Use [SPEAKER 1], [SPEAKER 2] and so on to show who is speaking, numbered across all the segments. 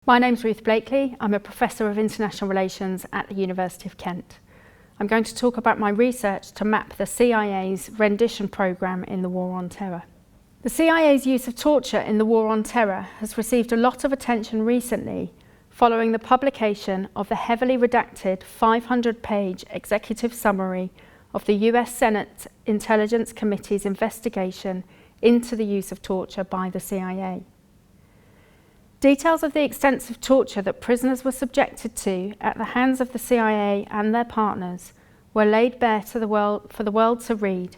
[SPEAKER 1] My name's Ruth Blakeley. I'm a Professor of International Relations at the University of Kent. I'm going to talk about my research to map the CIA's Rendition program in the War on Terror. The CIA's use of torture in the War on Terror has received a lot of attention recently following the publication of the heavily redacted 500-page executive summary of the US Senate Intelligence Committee's investigation into the use of torture by the CIA. Details of the extensive torture that prisoners were subjected to at the hands of the CIA and their partners were laid bare to the world for the world to read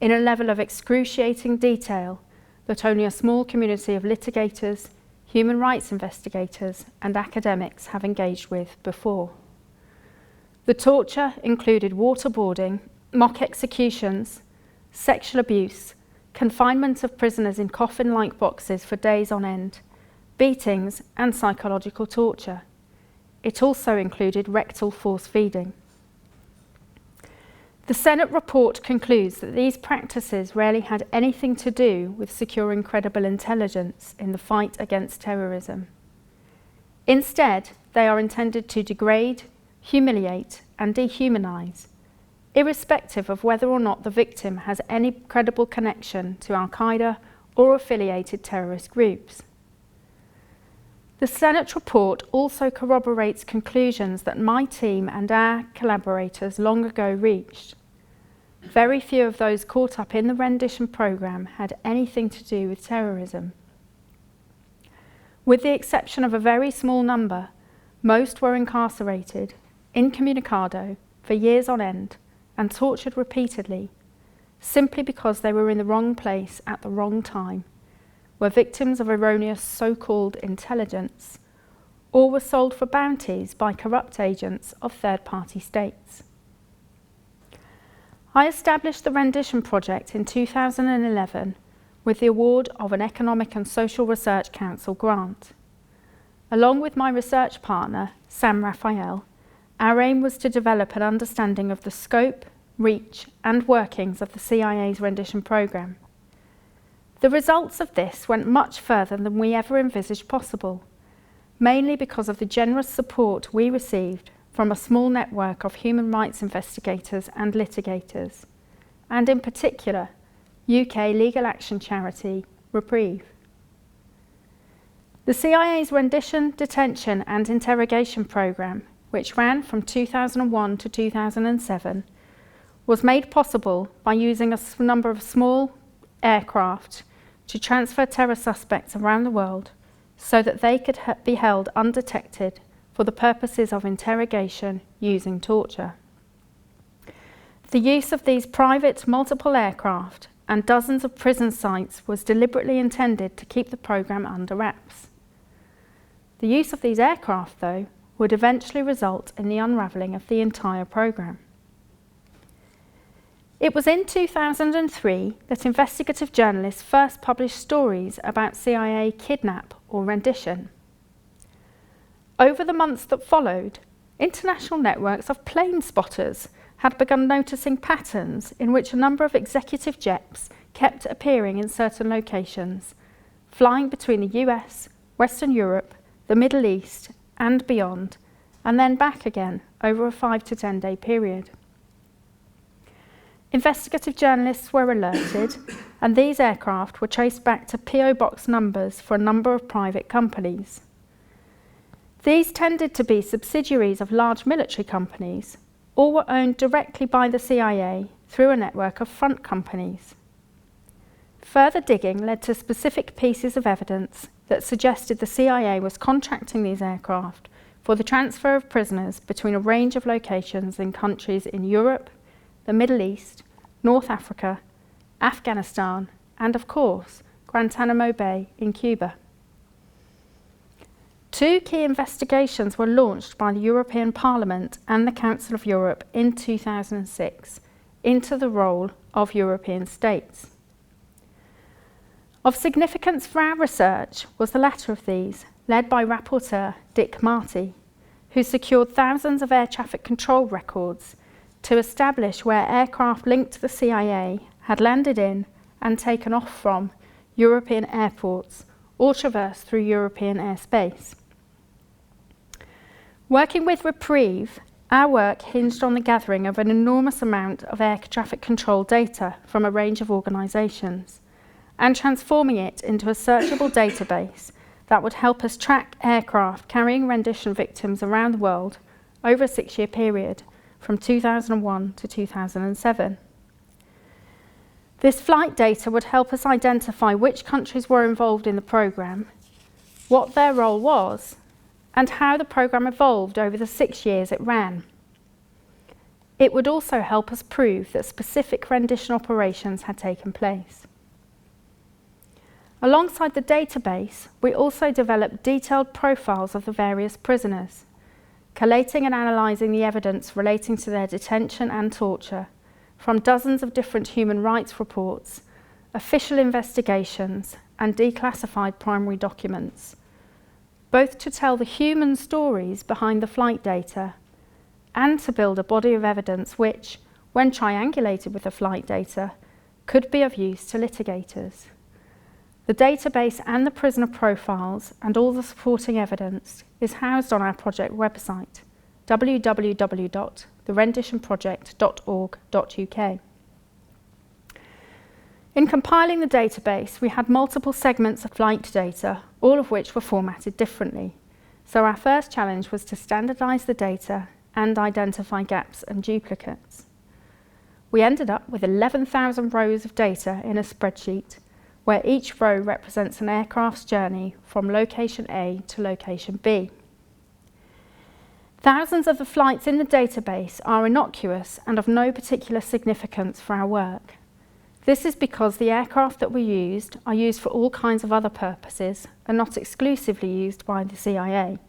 [SPEAKER 1] in a level of excruciating detail that only a small community of litigators, human rights investigators and academics have engaged with before. The torture included waterboarding, mock executions, sexual abuse, confinement of prisoners in coffin-like boxes for days on end, beatings and psychological torture. It also included rectal force feeding. The Senate report concludes that these practices rarely had anything to do with securing credible intelligence in the fight against terrorism. Instead, they are intended to degrade, humiliate and dehumanize, irrespective of whether or not the victim has any credible connection to Al-Qaeda or affiliated terrorist groups. The Senate report also corroborates conclusions that my team and our collaborators long ago reached. Very few of those caught up in the Rendition program had anything to do with terrorism. With the exception of a very small number, most were incarcerated, incommunicado, for years on end, and tortured repeatedly, simply because they were in the wrong place at the wrong time, were victims of erroneous so-called intelligence, or were sold for bounties by corrupt agents of third-party states. I established the Rendition Project in 2011 with the award of an Economic and Social Research Council grant. Along with my research partner, Sam Raphael, our aim was to develop an understanding of the scope, reach and workings of the CIA's Rendition program. The results of this went much further than we ever envisaged possible, mainly because of the generous support we received from a small network of human rights investigators and litigators, and in particular, UK legal action charity Reprieve. The CIA's Rendition, Detention and Interrogation program, which ran from 2001 to 2007, was made possible by using a number of small aircraft to transfer terror suspects around the world so that they could be held undetected for the purposes of interrogation using torture. The use of these private multiple aircraft and dozens of prison sites was deliberately intended to keep the program under wraps. The use of these aircraft, though, would eventually result in the unravelling of the entire program. It was in 2003 that investigative journalists first published stories about CIA kidnap or rendition. Over the months that followed, international networks of plane spotters had begun noticing patterns in which a number of executive jets kept appearing in certain locations, flying between the US, Western Europe, the Middle East and beyond, and then back again over a 5 to 10 day period. Investigative journalists were alerted and these aircraft were traced back to PO box numbers for a number of private companies. These tended to be subsidiaries of large military companies or were owned directly by the CIA through a network of front companies. Further digging led to specific pieces of evidence that suggested the CIA was contracting these aircraft for the transfer of prisoners between a range of locations in countries in Europe, the Middle East, North Africa, Afghanistan, and of course, Guantanamo Bay in Cuba. Two key investigations were launched by the European Parliament and the Council of Europe in 2006 into the role of European states. Of significance for our research was the latter of these, led by Rapporteur Dick Marty, who secured thousands of air traffic control records to establish where aircraft linked to the CIA had landed in and taken off from European airports or traversed through European airspace. Working with Reprieve, our work hinged on the gathering of an enormous amount of air traffic control data from a range of organisations and transforming it into a searchable database that would help us track aircraft carrying rendition victims around the world over a 6-year period from 2001 to 2007. This flight data would help us identify which countries were involved in the programme, what their role was, and how the programme evolved over the 6 years it ran. It would also help us prove that specific rendition operations had taken place. Alongside the database, we also developed detailed profiles of the various prisoners, collating and analysing the evidence relating to their detention and torture from dozens of different human rights reports, official investigations, and declassified primary documents, both to tell the human stories behind the flight data and to build a body of evidence which, when triangulated with the flight data, could be of use to litigators. The database and the prisoner profiles and all the supporting evidence is housed on our project website, www.therenditionproject.org.uk. In compiling the database, we had multiple segments of flight data, all of which were formatted differently. So our first challenge was to standardise the data and identify gaps and duplicates. We ended up with 11,000 rows of data in a spreadsheet, where each row represents an aircraft's journey from location A to location B. Thousands of the flights in the database are innocuous and of no particular significance for our work. This is because the aircraft that we used are used for all kinds of other purposes and not exclusively used by the CIA.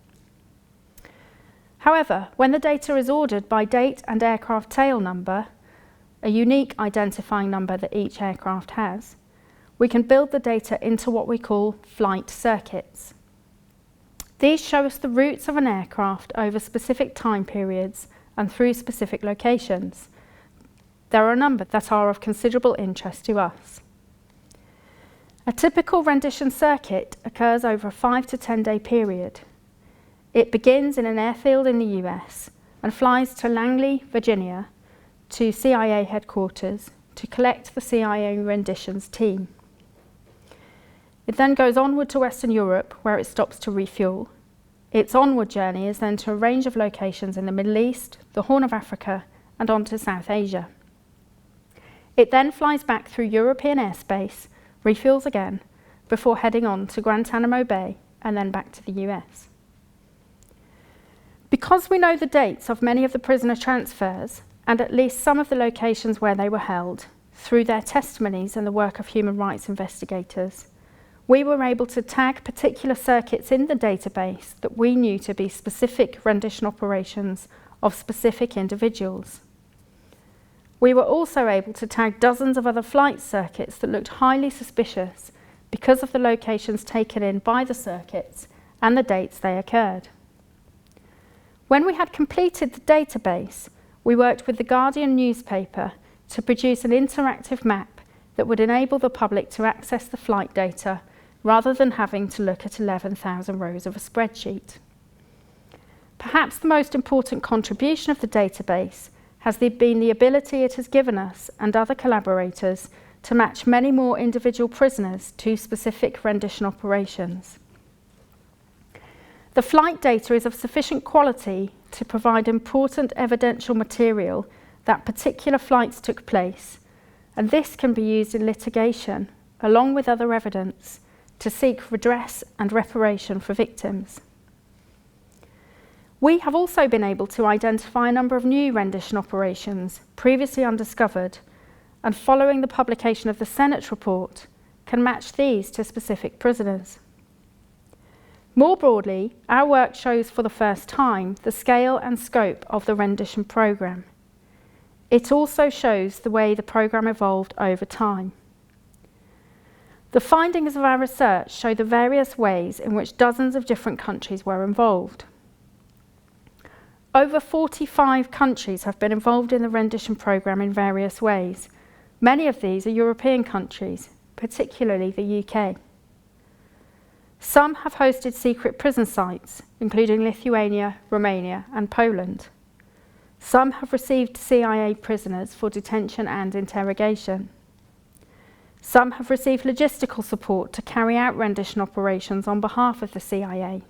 [SPEAKER 1] However, when the data is ordered by date and aircraft tail number, a unique identifying number that each aircraft has, we can build the data into what we call flight circuits. These show us the routes of an aircraft over specific time periods and through specific locations. There are a number that are of considerable interest to us. A typical rendition circuit occurs over a 5 to 10 day period. It begins in an airfield in the US and flies to Langley, Virginia, to CIA headquarters to collect the CIA Renditions team. It then goes onward to Western Europe, where it stops to refuel. Its onward journey is then to a range of locations in the Middle East, the Horn of Africa, and on to South Asia. It then flies back through European airspace, refuels again, before heading on to Guantanamo Bay and then back to the US. Because we know the dates of many of the prisoner transfers and at least some of the locations where they were held, through their testimonies and the work of human rights investigators, we were able to tag particular circuits in the database that we knew to be specific rendition operations of specific individuals. We were also able to tag dozens of other flight circuits that looked highly suspicious because of the locations taken in by the circuits and the dates they occurred. When we had completed the database, we worked with the Guardian newspaper to produce an interactive map that would enable the public to access the flight data rather than having to look at 11,000 rows of a spreadsheet. Perhaps the most important contribution of the database has been the ability it has given us and other collaborators to match many more individual prisoners to specific rendition operations. The flight data is of sufficient quality to provide important evidential material that particular flights took place, and this can be used in litigation, along with other evidence, to seek redress and reparation for victims. We have also been able to identify a number of new rendition operations previously undiscovered, and following the publication of the Senate report, can match these to specific prisoners. More broadly, our work shows for the first time the scale and scope of the rendition programme. It also shows the way the programme evolved over time. The findings of our research show the various ways in which dozens of different countries were involved. Over 45 countries have been involved in the rendition programme in various ways. Many of these are European countries, particularly the UK. Some have hosted secret prison sites, including Lithuania, Romania, and Poland. Some have received CIA prisoners for detention and interrogation. Some have received logistical support to carry out rendition operations on behalf of the CIA.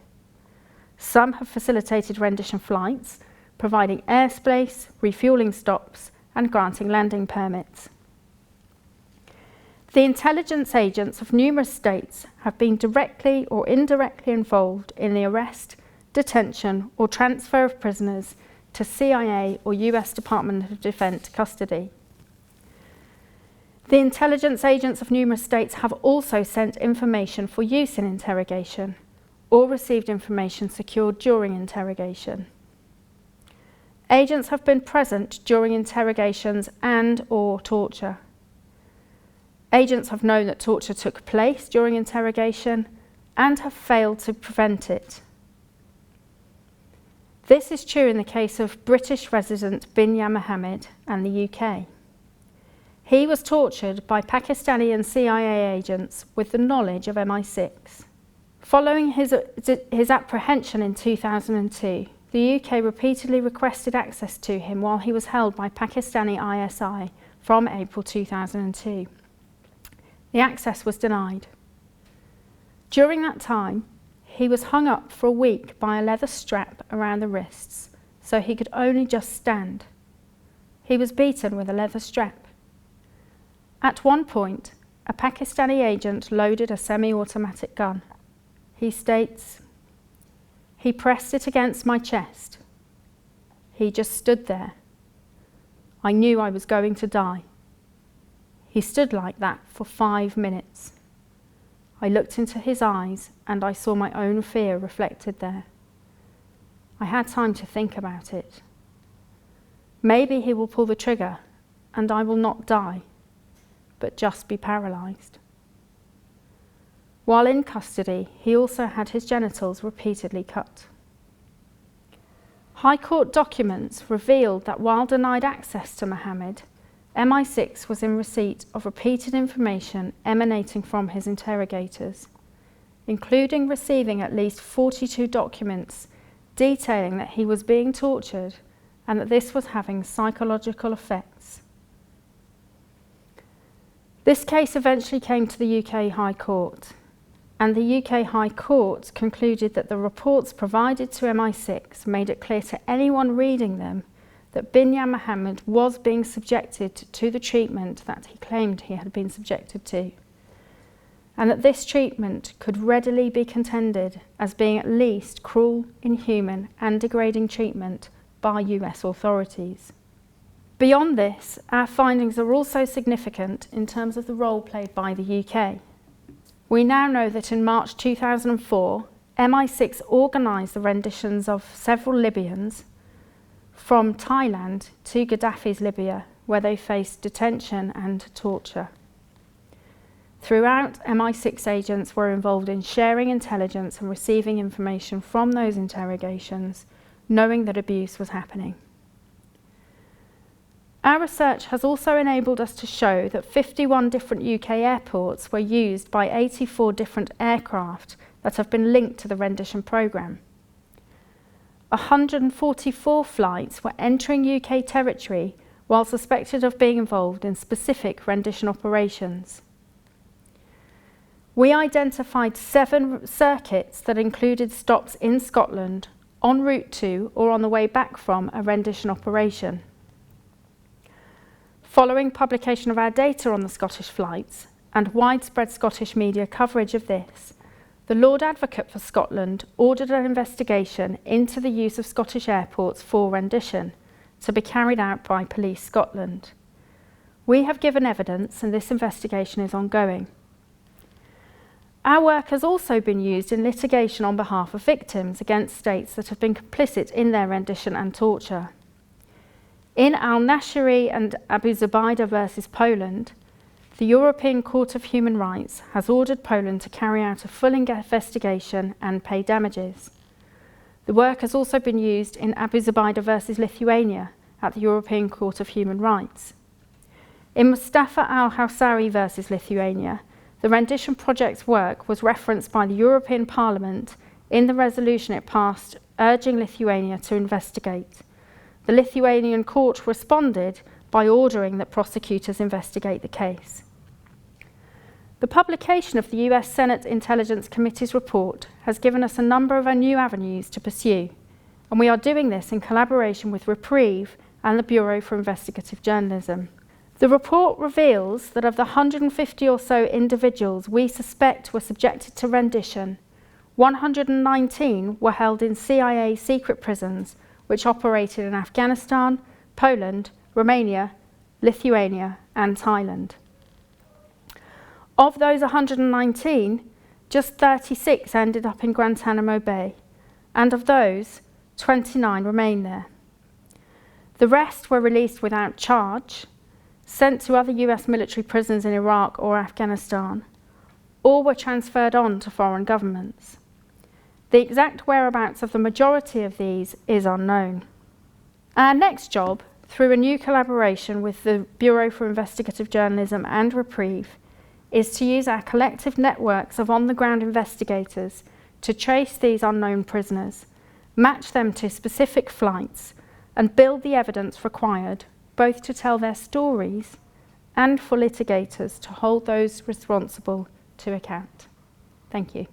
[SPEAKER 1] Some have facilitated rendition flights, providing airspace, refuelling stops, and granting landing permits. The intelligence agents of numerous states have been directly or indirectly involved in the arrest, detention, or transfer of prisoners to CIA or US Department of Defense custody. The intelligence agents of numerous states have also sent information for use in interrogation or received information secured during interrogation. Agents have been present during interrogations and/or torture. Agents have known that torture took place during interrogation and have failed to prevent it. This is true in the case of British resident Binyam Mohammed and the UK. He was tortured by Pakistani and CIA agents with the knowledge of MI6. Following his apprehension in 2002, the UK repeatedly requested access to him while he was held by Pakistani ISI from April 2002. The access was denied. During that time, he was hung up for a week by a leather strap around the wrists, so he could only just stand. He was beaten with a leather strap. At one point, a Pakistani agent loaded a semi-automatic gun. He states, "He pressed it against my chest. He just stood there. I knew I was going to die. He stood like that for 5 minutes. I looked into his eyes and I saw my own fear reflected there. I had time to think about it. Maybe he will pull the trigger and I will not die, but just be paralysed." While in custody, he also had his genitals repeatedly cut. High Court documents revealed that while denied access to Mohammed, MI6 was in receipt of repeated information emanating from his interrogators, including receiving at least 42 documents detailing that he was being tortured and that this was having psychological effects. This case eventually came to the UK High Court, and the UK High Court concluded that the reports provided to MI6 made it clear to anyone reading them that Binyam Mohammed was being subjected to the treatment that he claimed he had been subjected to, and that this treatment could readily be contended as being at least cruel, inhuman, and degrading treatment by US authorities. Beyond this, our findings are also significant in terms of the role played by the UK. We now know that in March 2004, MI6 organised the renditions of several Libyans from Thailand to Gaddafi's Libya, where they faced detention and torture. Throughout, MI6 agents were involved in sharing intelligence and receiving information from those interrogations, knowing that abuse was happening. Our research has also enabled us to show that 51 different UK airports were used by 84 different aircraft that have been linked to the rendition programme. 144 flights were entering UK territory while suspected of being involved in specific rendition operations. We identified 7 circuits that included stops in Scotland, en route to or on the way back from a rendition operation. Following publication of our data on the Scottish flights and widespread Scottish media coverage of this, the Lord Advocate for Scotland ordered an investigation into the use of Scottish airports for rendition to be carried out by Police Scotland. We have given evidence and this investigation is ongoing. Our work has also been used in litigation on behalf of victims against states that have been complicit in their rendition and torture. In Al-Nashiri and Abu Zubaydah versus Poland, the European Court of Human Rights has ordered Poland to carry out a full investigation and pay damages. The work has also been used in Abu Zubaydah versus Lithuania at the European Court of Human Rights. In Mustafa al-Hawsari versus Lithuania, The Rendition Project's work was referenced by the European Parliament in the resolution it passed urging Lithuania to investigate. The Lithuanian court responded by ordering that prosecutors investigate the case. The publication of the US Senate Intelligence Committee's report has given us a number of new avenues to pursue, and we are doing this in collaboration with Reprieve and the Bureau for Investigative Journalism. The report reveals that of the 150 or so individuals we suspect were subjected to rendition, 119 were held in CIA secret prisons which operated in Afghanistan, Poland, Romania, Lithuania and Thailand. Of those 119, just 36 ended up in Guantanamo Bay, and of those, 29 remain there. The rest were released without charge, sent to other US military prisons in Iraq or Afghanistan, or were transferred on to foreign governments. The exact whereabouts of the majority of these is unknown. Our next job, through a new collaboration with the Bureau for Investigative Journalism and Reprieve, is to use our collective networks of on-the-ground investigators to trace these unknown prisoners, match them to specific flights, and build the evidence required, both to tell their stories and for litigators to hold those responsible to account. Thank you.